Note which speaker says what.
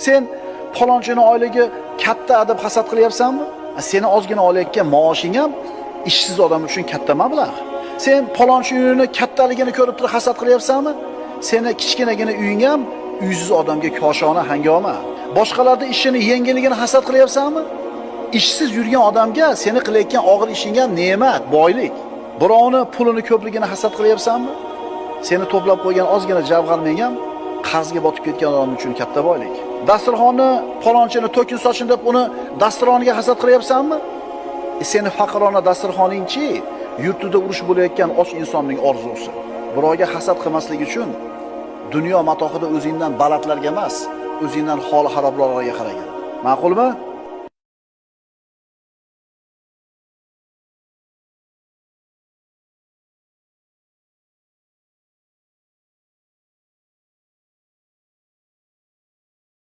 Speaker 1: Sen palonchini oyligi katta deb hasad qilyapsanmi? Seni ozgina olayotgan maoshing ham ishsiz odam uchun katta mablag'. Sen palonchi uyini kattaligini ko'rib turib hasad qilyapsanmi? Seni kichkinagina uying ham uysiz odamga koshona hangoma. Boshqalarning ishini yengilligini hasad qilyapsanmi? Ishsiz yurgan odamga seni qilayotgan og'ir ishing ham ne'mat, boylik. Birovni pulini ko'pligini hasad qilyapsanmi? Seni to'plab qo'ygan ozgina javg'armang ham qarzga botib ketgan odam uchun katta boylik. Dasturxonni palonchini to'kin sochin deb uni dasturxoniga hasad qilyapsanmi? Seni faqirona dasturxoningchi yurtida urush bo'layotgan och insonning orzusi. Birovga hasad qilmaslik uchun dunyo matohida o'zingdan balandlarga emas, o'zingdan holi xaroblarga qaragan. Ma'qulmi?